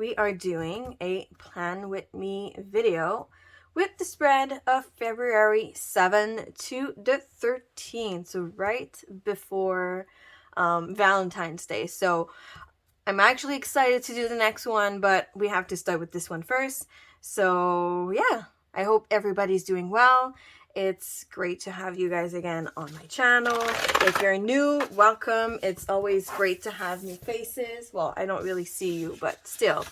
we are doing a Plan With Me video with the spread of February 7 to the 13th, so right before Valentine's Day. So I'm actually excited to do the next one, but we have to start with this one first. So yeah, I hope everybody's doing well. It's great to have you guys again on my channel. If you're new, welcome. It's always great to have new faces. Well, I don't really see you, but still.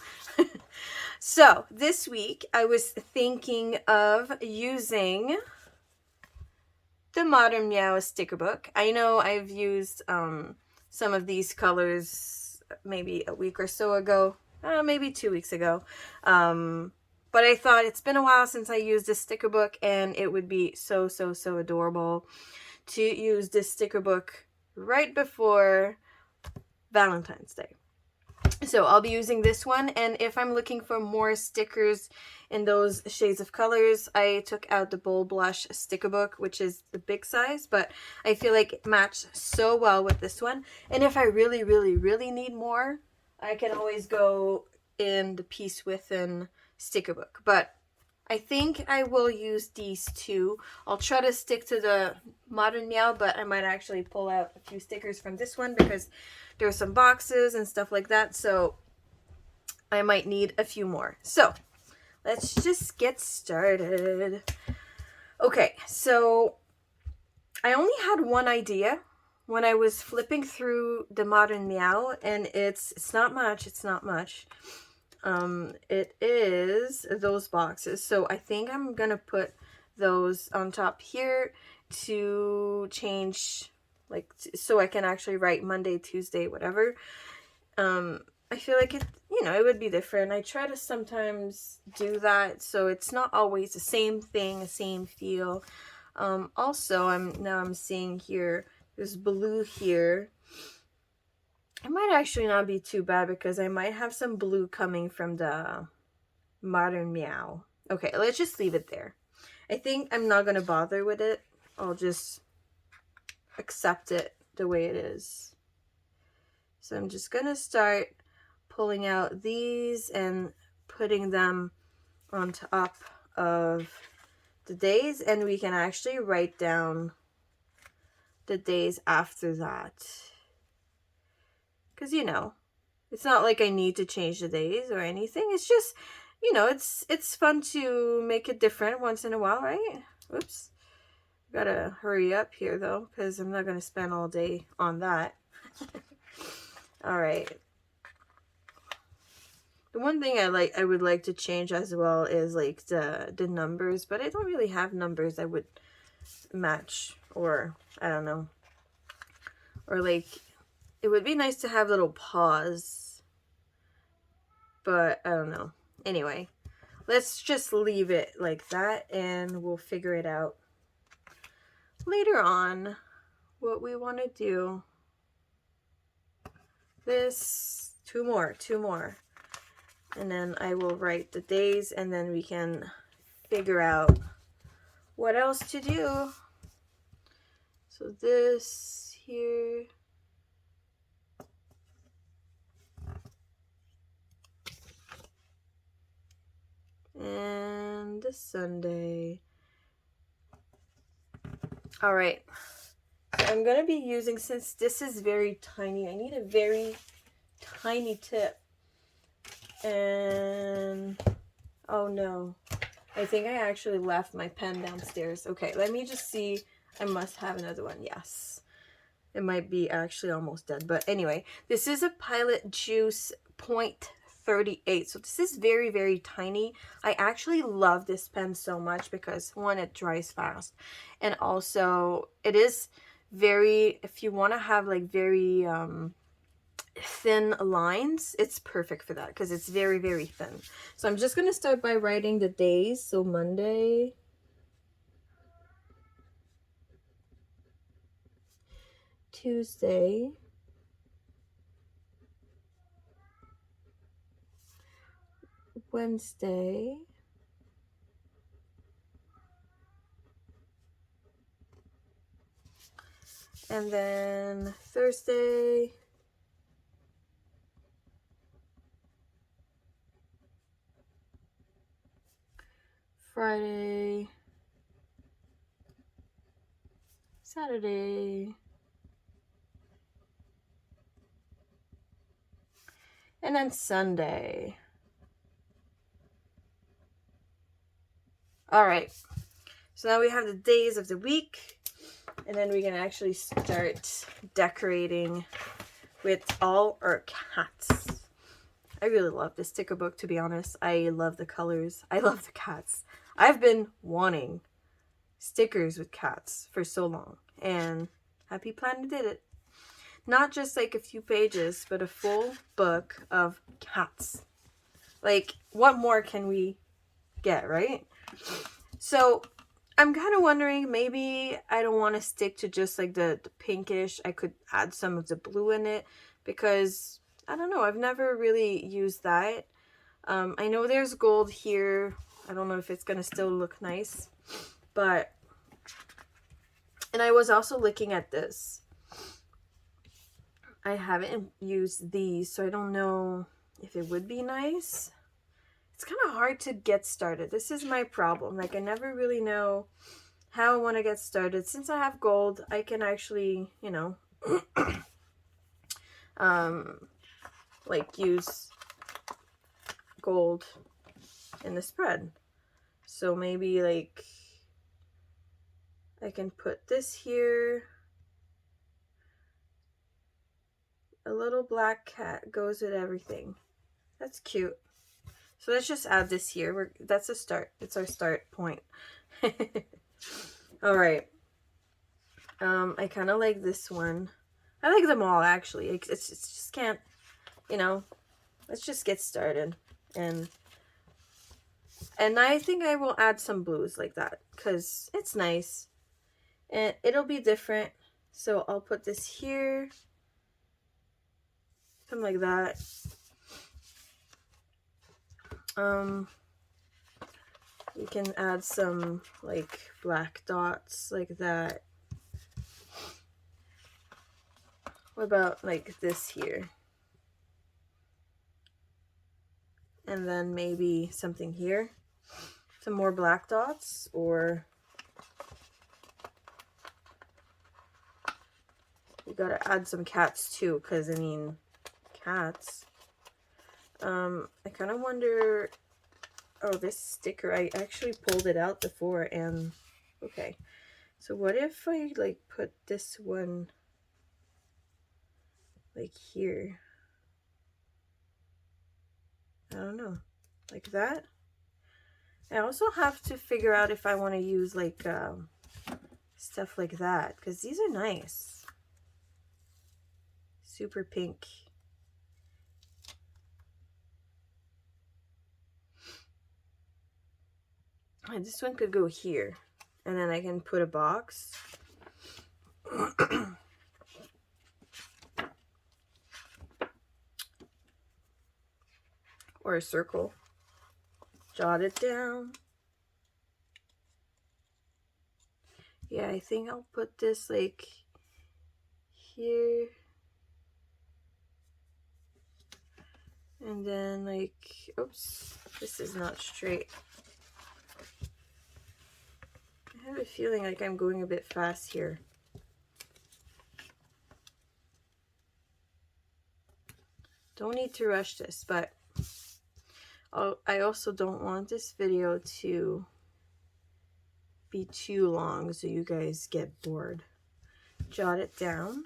So this week I was thinking of using the Modern Meow sticker book. I know I've used some of these colors maybe a week or so ago, maybe 2 weeks ago. But I thought it's been a while since I used this sticker book, and it would be so adorable to use this sticker book right before Valentine's Day. So I'll be using this one, and if I'm looking for more stickers in those shades of colors, I took out the Bold Blush sticker book, which is the big size, but I feel like it matched so well with this one. And if I really need more, I can always go in the Piece Within sticker book, but I think I will use these two. I'll try to stick to the Modern Meow, but I might actually pull out a few stickers from this one because there's some boxes and stuff like that, so I might need a few more. So let's just get started. Okay, so I only had one idea when I was flipping through the Modern Meow, and it's not much. It is those boxes, so I think I'm gonna put those on top here to change, like, so I can actually write Monday, Tuesday, whatever. I feel like it, you know, it would be different. I try to sometimes do that so it's not always the same thing, the same feel. Also, I'm seeing here there's blue here. It might actually not be too bad because I might have some blue coming from the Modern Meow. Okay, let's just leave it there. I think I'm not going to bother with it. I'll just accept it the way it is. So I'm just going to start pulling out these and putting them on top of the days, and we can actually write down the days after that. Because, you know, it's not like I need to change the days or anything. It's just, you know, it's fun to make it different once in a while, right? Oops. Gotta hurry up here, though, because I'm not going to spend all day on that. All right. The one thing I would like to change as well is, like, the numbers. But I don't really have numbers I would match, or, I don't know. Or, like, it would be nice to have little paws, but I don't know. Anyway, let's just leave it like that, and we'll figure it out later on what we want to do. This, two more, and then I will write the days, and then we can figure out what else to do. So this here. And the Sunday. All right, so I'm gonna be using, since this is very tiny, I need a very tiny tip. And oh no, I think I actually left my pen downstairs. Okay, let me just see. I must have another one. Yes, it might be actually almost dead, but anyway, this is a Pilot Juice .38, so this is very tiny. I actually love this pen so much because, one, it dries fast, and also it is very, if you want to have like very thin lines, it's perfect for that because it's very thin. So I'm just going to start by writing the days. So Monday, Tuesday, Wednesday, and then Thursday, Friday, Saturday, and then Sunday. All right, so now we have the days of the week, and then we can actually start decorating with all our cats. I really love this sticker book, to be honest. I love the colors. I love the cats. I've been wanting stickers with cats for so long, and Happy Planner did it. Not just like a few pages, but a full book of cats. Like, what more can we get, right? So I'm kind of wondering, maybe I don't want to stick to just like the pinkish. I could add some of the blue in it, because I don't know, I've never really used that. I know there's gold here. I don't know if it's gonna still look nice, but, and I was also looking at this. I haven't used these, so I don't know if it would be nice. It's kind of hard to get started. This is my problem. Like, I never really know how I want to get started. Since I have gold, I can actually, you know, like use gold in the spread. So maybe like I can put this here. A little black cat goes with everything. That's cute. So let's just add this here. That's a start. It's our start point. All right. I kind of like this one. I like them all, actually. It's just can't, you know, let's just get started. And I think I will add some blues like that, because it's nice. And it'll be different. So I'll put this here. Something like that. You can add some like black dots like that. What about like this here? And then maybe something here. Some more black dots, or you gotta add some cats too, because I mean, cats. I kind of wonder, oh, this sticker, I actually pulled it out before, and okay, so what if I like put this one like here? I don't know, like that. I also have to figure out if I want to use like stuff like that, because these are nice. Super pink. And this one could go here, and then I can put a box. Or a circle. Jot it down. Yeah, I think I'll put this like here. And then like, oops, this is not straight. I have a feeling like I'm going a bit fast here. Don't need to rush this, but I also don't want this video to be too long so you guys get bored. Jot it down.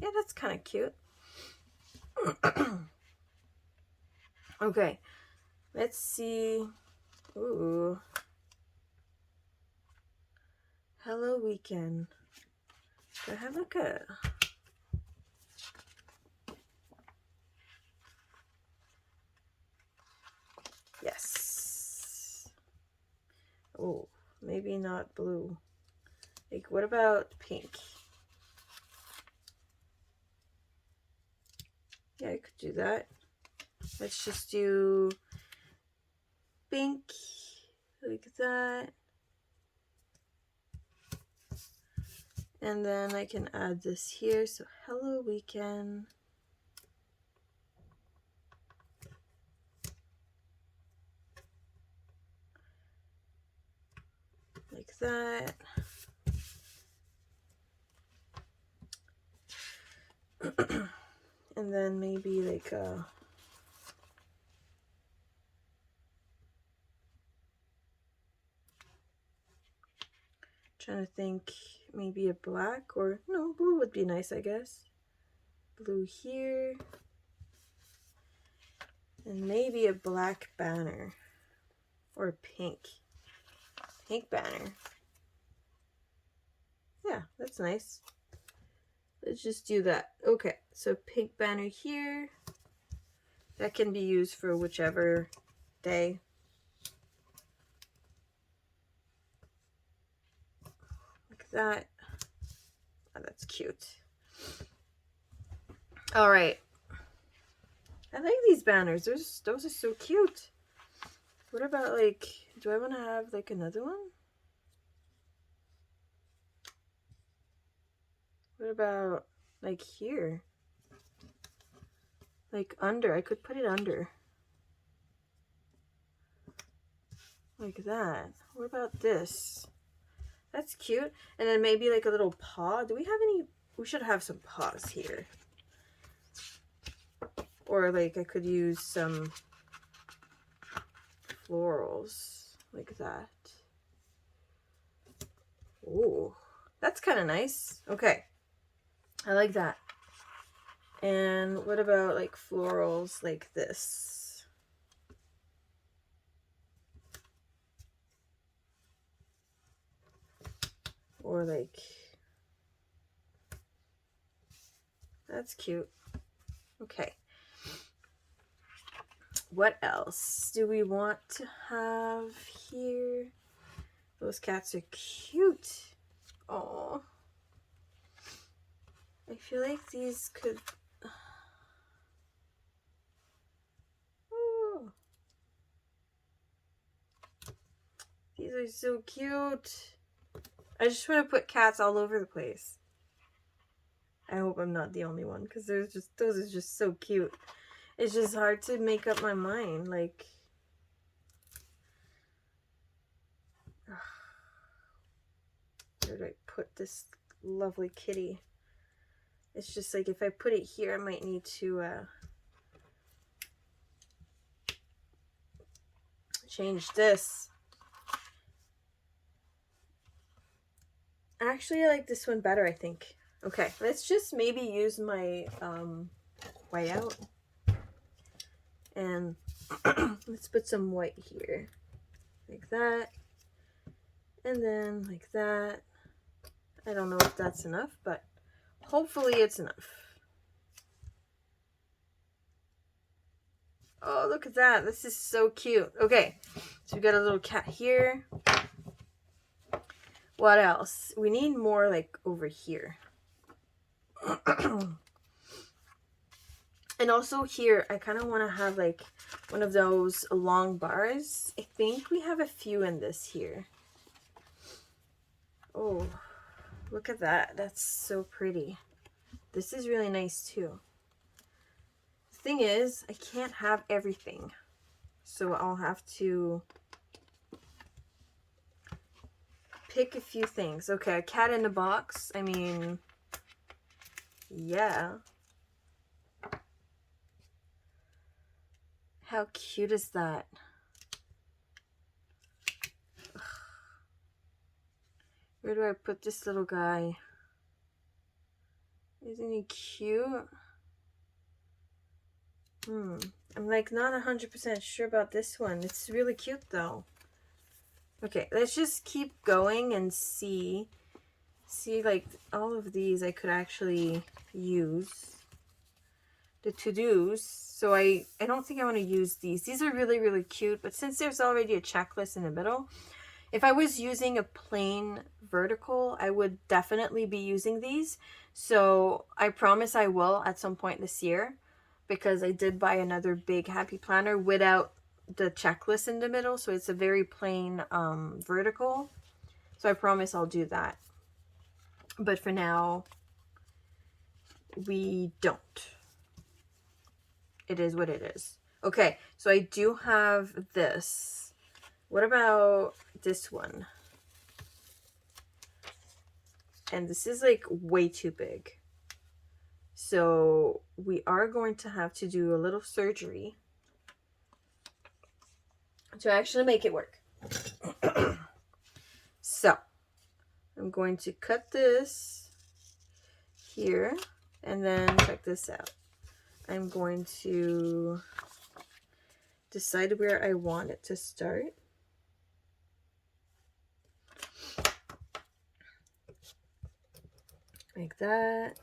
Yeah, that's kind of cute. Okay, let's see. Ooh. Hello Weekend. Do I have like a... Yes. Oh, maybe not blue. Like, what about pink? Yeah, I could do that. Let's just do pink, like that. And then I can add this here. So, Hello Weekend. like that. And then maybe like a trying to think, maybe a black, or no, blue would be nice, I guess. Blue here. And maybe a black banner. Or a pink. Pink banner. Yeah, that's nice. Let's just do that. Okay, so pink banner here. That can be used for whichever day. Like that. Oh, that's cute. All right. I like these banners. Those are so cute. What about, like, do I want to have like another one? What about like here? Like under. I could put it under. Like that. What about this? That's cute. And then maybe like a little paw. Do we have any? We should have some paws here. Or like I could use some florals like that. Ooh, that's kind of nice. Okay, I like that. And what about like florals like this? Or like, that's cute. Okay. What else do we want to have here? Those cats are cute. Oh, I feel like these could. Oh, these are so cute. I just want to put cats all over the place. I hope I'm not the only one, because those are just so cute. It's just hard to make up my mind, like, where do I put this lovely kitty? It's just like, if I put it here, I might need to change this. Actually, I like this one better, I think. Okay, let's just maybe use my white out. And let's put some white here, like that, and then like that. I don't know if that's enough, but hopefully it's enough. Oh, look at that. This is so cute. Okay, so we got a little cat here. What else? We need more like over here. And also here, I kind of want to have like one of those long bars. I think we have a few in this here. Oh, look at that. That's so pretty. This is really nice too. The thing is, I can't have everything. So I'll have to pick a few things. Okay, a cat in a box. I mean, yeah. How cute is that? Ugh. Where do I put this little guy? Isn't he cute? I'm like not 100% sure about this one. It's really cute though. Okay, let's just keep going and see like all of these I could actually use. The to-dos. So I don't think I want to use these. These are really, really cute, but since there's already a checklist in the middle, if I was using a plain vertical, I would definitely be using these. So I promise I will at some point this year, because I did buy another big happy planner without the checklist in the middle. So it's a very plain vertical. So I promise I'll do that. But for now, we don't. It is what it is. Okay, so I do have this. What about this one? and this is like way too big. So we are going to have to do a little surgery to actually make it work. So I'm going to cut this here, and then check this out. I'm going to decide where I want it to start. Like that.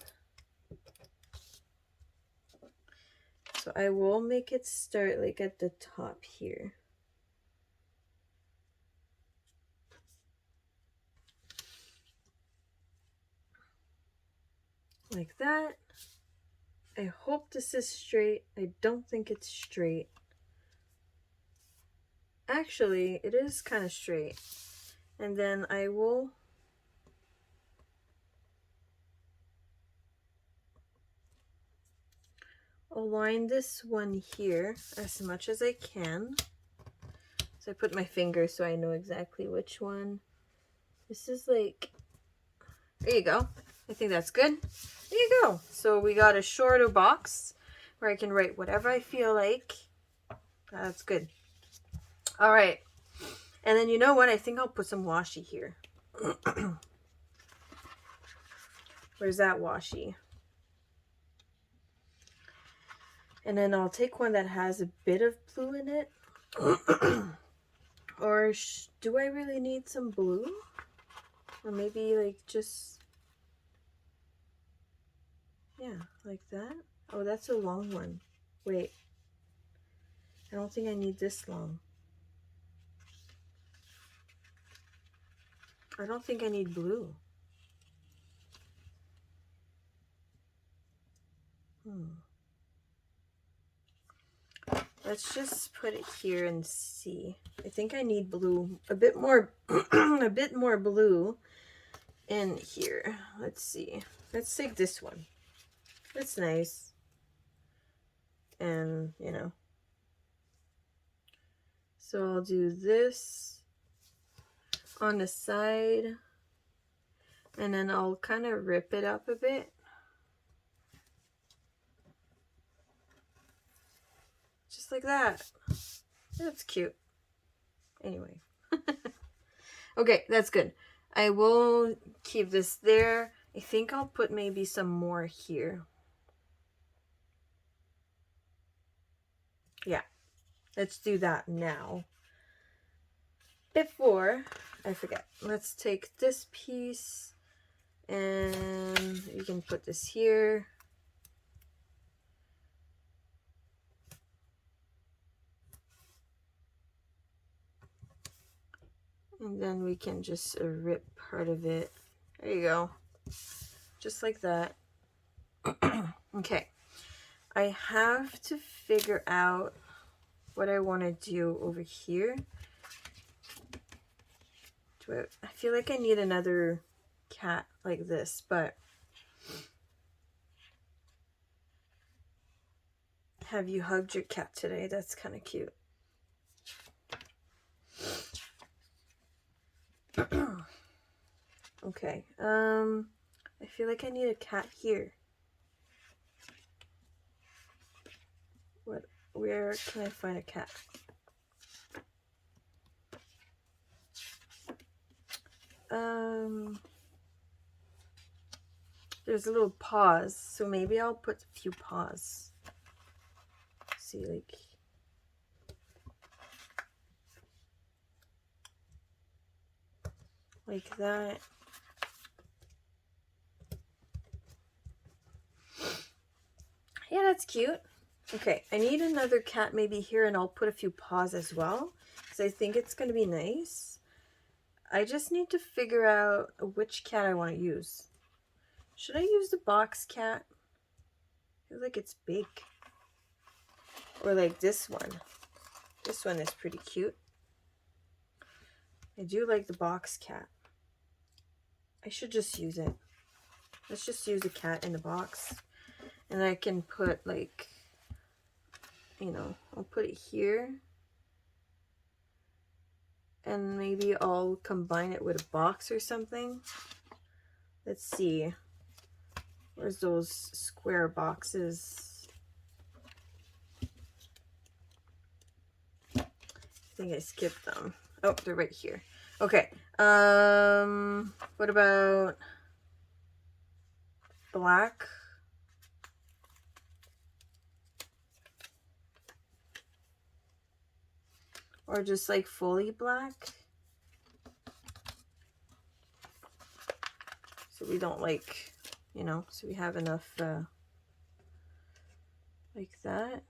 So I will make it start like at the top here. Like that. I hope this is straight. I don't think it's straight. Actually, it is kind of straight. And then I will align this one here as much as I can. So I put my finger so I know exactly which one. This is like, there you go. I think that's good. There you go. So we got a shorter box where I can write whatever I feel like. That's good. All right. And then you know what? I think I'll put some washi here. Where's that washi? And then I'll take one that has a bit of blue in it. Or do I really need some blue? Or maybe like just, yeah, like that. Oh, that's a long one. Wait. I don't think I need this long. I don't think I need blue. Let's just put it here and see. I think I need blue, a bit more, a bit more blue in here. Let's see. Let's take this one. That's nice. And, you know. So I'll do this on the side. And then I'll kind of rip it up a bit. Just like that. That's cute. Anyway. Okay, that's good. I will keep this there. I think I'll put maybe some more here. Yeah, let's do that now. Before I forget, let's take this piece and you can put this here. And then we can just rip part of it. There you go. Just like that. Okay. I have to figure out what I want to do over here. I feel like I need another cat like this, but have you hugged your cat today? That's kind of cute. Okay, I feel like I need a cat here. Where can I find a cat? There's a little paws, so maybe I'll put a few paws. See, like that. Yeah, that's cute. Okay, I need another cat maybe here, and I'll put a few paws as well, because I think it's going to be nice. I just need to figure out which cat I want to use. Should I use the box cat? I feel like it's big. Or like this one. This one is pretty cute. I do like the box cat. I should just use it. Let's just use a cat in the box. And I can put like, you know, I'll put it here. And maybe I'll combine it with a box or something. let's see. Where's those square boxes? I think I skipped them. Oh, they're right here. Okay. What about black? Or just like fully black? So we don't like, you know, so we have enough like that.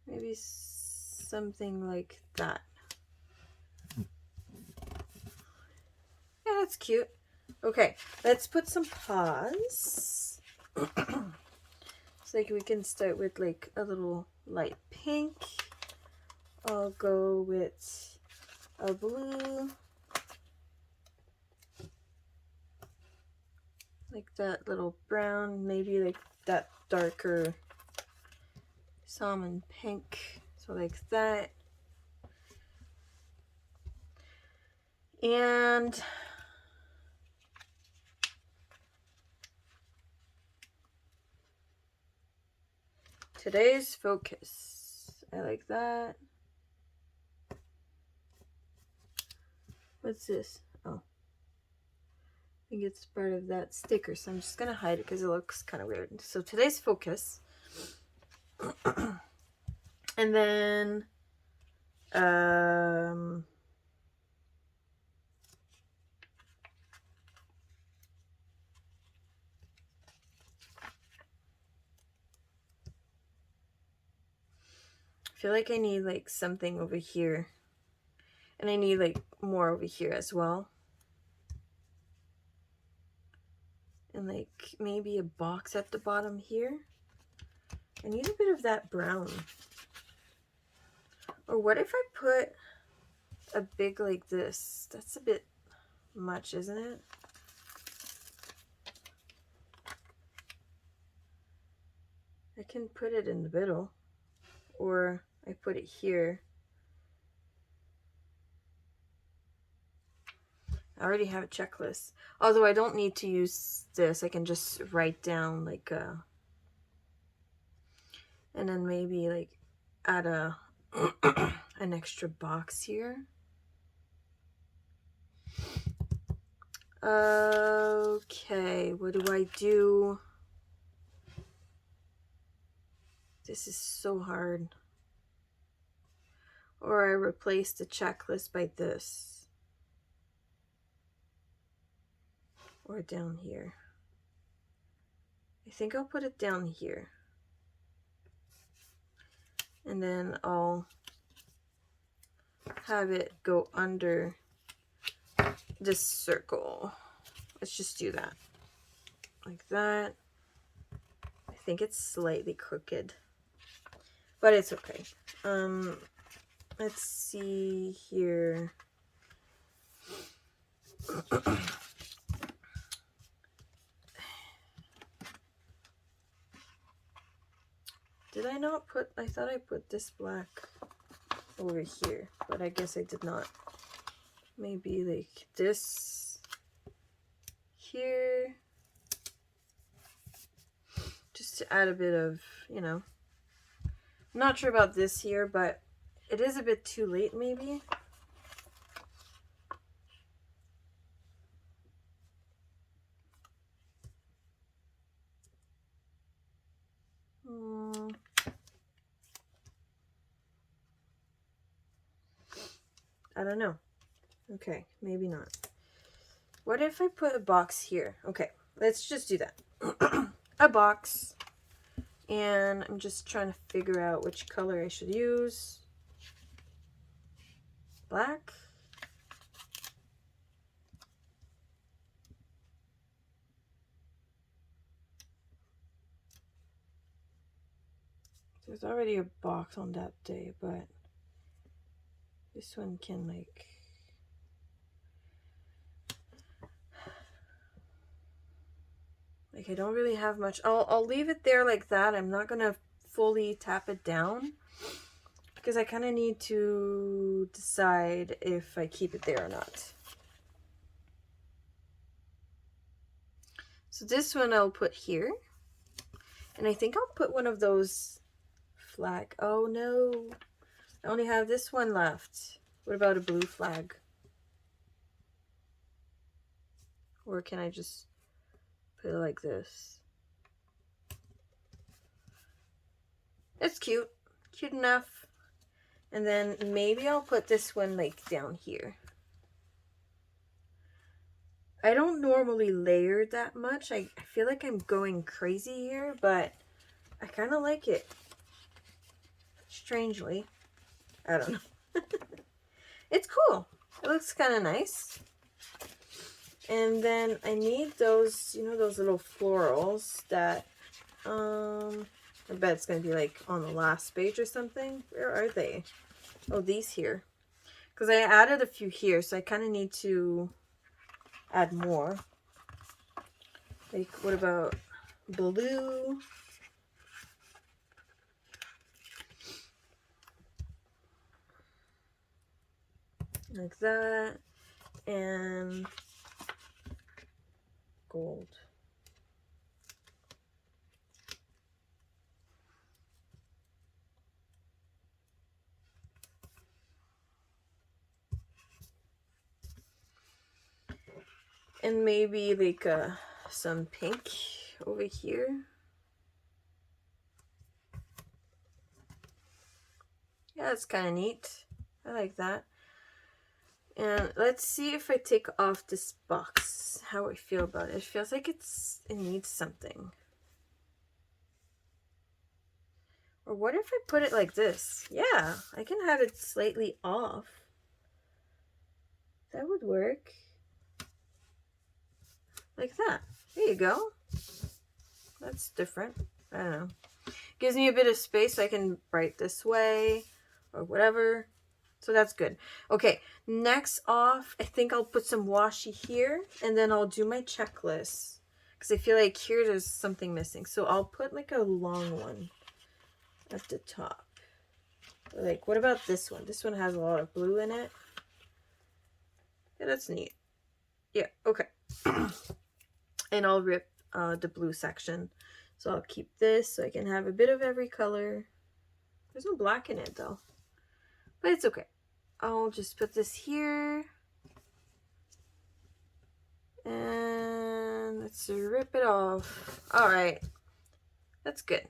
Maybe something like that. Yeah, that's cute. Okay, let's put some paws. So like we can start with like a little light pink. I'll go with a blue. Like that little brown, maybe like that darker salmon pink. So like that. And today's focus. I like that. What's this? Oh. I think it's part of that sticker, so I'm just gonna hide it because it looks kind of weird. So today's focus. And then I feel like I need like something over here, and I need like more over here as well, and like maybe a box at the bottom here. I need a bit of that brown. Or what if I put a big like this? That's a bit much, isn't it? I can put it in the middle, or I put it here. I already have a checklist. Although I don't need to use this. I can just write down like and then maybe like add a an extra box here. Okay, what do I do? This is so hard. Or I replace the checklist by this. Or down here. I think I'll put it down here. And then I'll have it go under this circle. Let's just do that. Like that. I think it's slightly crooked, but it's okay. Let's see here. Did I not put, I thought I put this black over here, but I guess I did not. Maybe like this here, just to add a bit of, you know, I'm not sure about this here, but it is a bit too late maybe. I don't know. Okay, maybe not. What if I put a box here? Okay, let's just do that. A box. And I'm just trying to figure out which color I should use. Black. There's already a box on that day, but this one can like, I don't really have much. I'll leave it there like that. I'm not gonna fully tap it down because I kind of need to decide if I keep it there or not. So this one I'll put here. And I think I'll put one of those flag. Oh no, I only have this one left. What about a blue flag? Or can I just put it like this? It's cute. Cute enough. And then maybe I'll put this one like down here. I don't normally layer that much. I feel like I'm going crazy here, but I kind of like it. Strangely. I don't know. It's cool. It looks kind of nice. And then I need those, you know, those little florals that, I bet it's going to be like on the last page or something. Where are they? Oh, these here. Because I added a few here, so I kind of need to add more. Like, what about blue? Like that. And gold. And maybe like some pink over here. Yeah, it's kind of neat. I like that. And let's see if I take off this box, how I feel about it. It feels like it needs something. Or what if I put it like this? Yeah, I can have it slightly off. That would work. Like that. There you go. That's different. I don't know. Gives me a bit of space so I can write this way or whatever. So that's good. Okay, next off, I think I'll put some washi here and then I'll do my checklist. Because I feel like here there's something missing. So I'll put like a long one at the top. Like, what about this one? This one has a lot of blue in it. Yeah, that's neat. Yeah, okay. And I'll rip the blue section. So I'll keep this so I can have a bit of every color. There's no black in it though. But it's okay. I'll just put this here. And let's rip it off. Alright. That's good.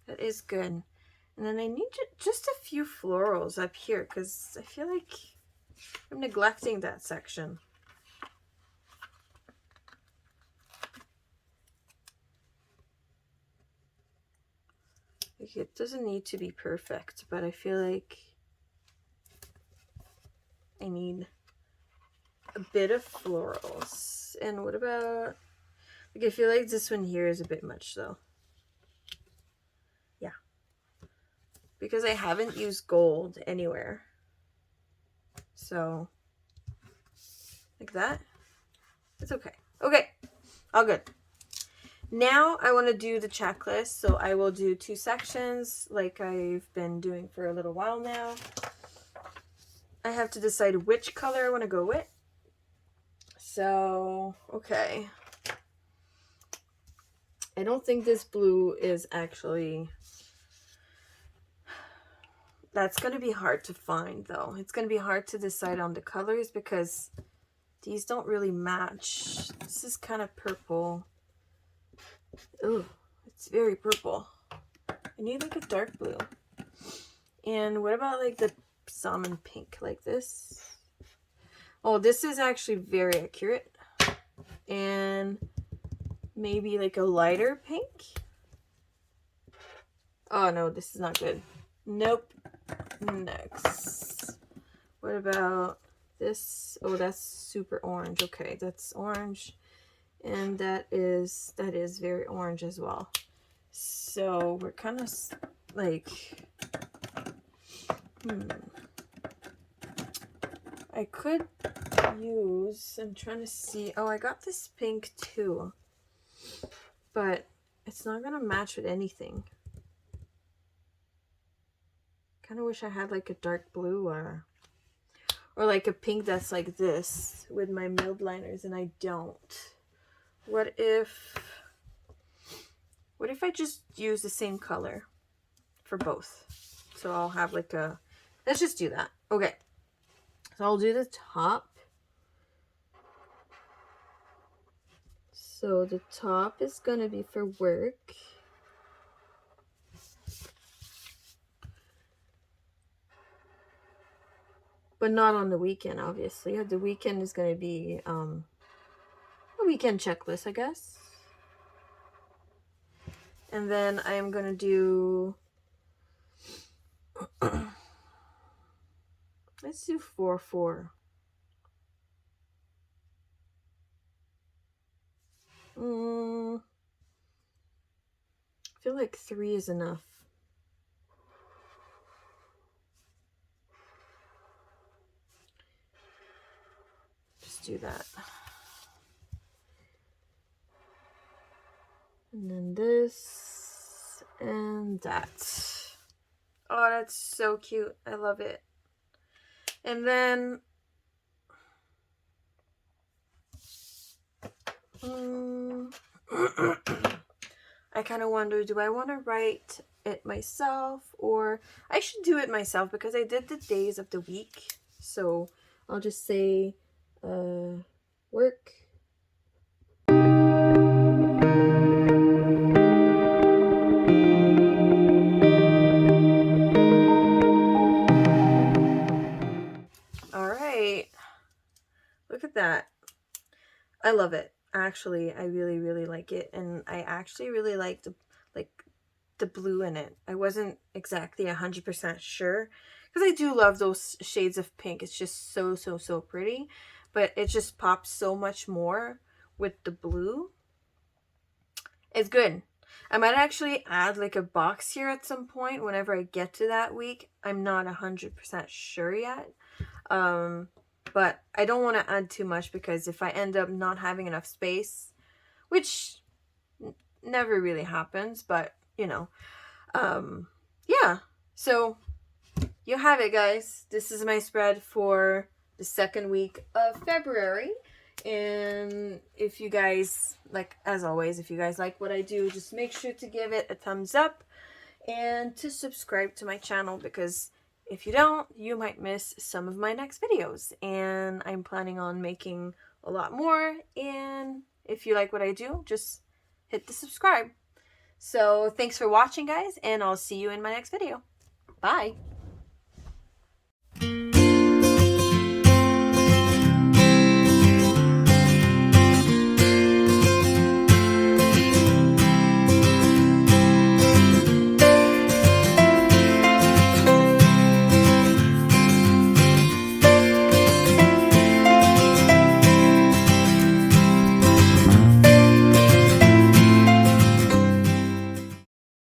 That is good. And then I need just a few florals up here because I feel like I'm neglecting that section. Like, it doesn't need to be perfect, but I feel like I need a bit of florals. And what about, like, I feel like this one here is a bit much though. Yeah. Because I haven't used gold anywhere. So, like that. It's okay. Okay. All good. Now I want to do the checklist, so I will do 2 sections like I've been doing for a little while now. I have to decide which color I want to go with. So, okay. I don't think this blue is actually... That's going to be hard to find though. It's going to be hard to decide on the colors because these don't really match. This is kind of purple. Oh, it's very purple. I need like a dark blue. And what about like the salmon pink like this? Oh, this is actually very accurate. And maybe like a lighter pink. Oh no, this is not good. Nope. Next. What about this? Oh, that's super orange. Okay, that's orange. And that is very orange as well. So we're kind of like, I could use, I'm trying to see, oh, I got this pink too, but it's not gonna match with anything. kind of wish I had like a dark blue or like a pink that's like this with my Mildliners, and I don't. What if I just use the same color for both? So I'll have like a, let's just do that. Okay. So I'll do the top. So the top is gonna be for work. But not on the weekend, obviously. The weekend is gonna be a weekend checklist, I guess. And then I am gonna do let's do 4-4. I feel like 3 is enough. Just do that. And then this and that. Oh, that's so cute. I love it. And then I kind of wonder, do I want to write it myself, or I should do it myself because I did the days of the week. So I'll just say work. All right. Look at that. I love it. Actually, I really, really like it. And I actually really like the blue in it. I wasn't exactly 100% sure because I do love those shades of pink. It's just so, so, so pretty. But it just pops so much more with the blue. It's good. I might actually add like a box here at some point whenever I get to that week. I'm not 100% sure yet. But I don't want to add too much because if I end up not having enough space, which never really happens, but you know, yeah. So you have it, guys. This is my spread for the second week of February. And if you guys, like, as always, if you guys like what I do, just make sure to give it a thumbs up and to subscribe to my channel, because if you don't, you might miss some of my next videos. And I'm planning on making a lot more. And if you like what I do, just hit the subscribe. So thanks for watching, guys, and I'll see you in my next video. Bye.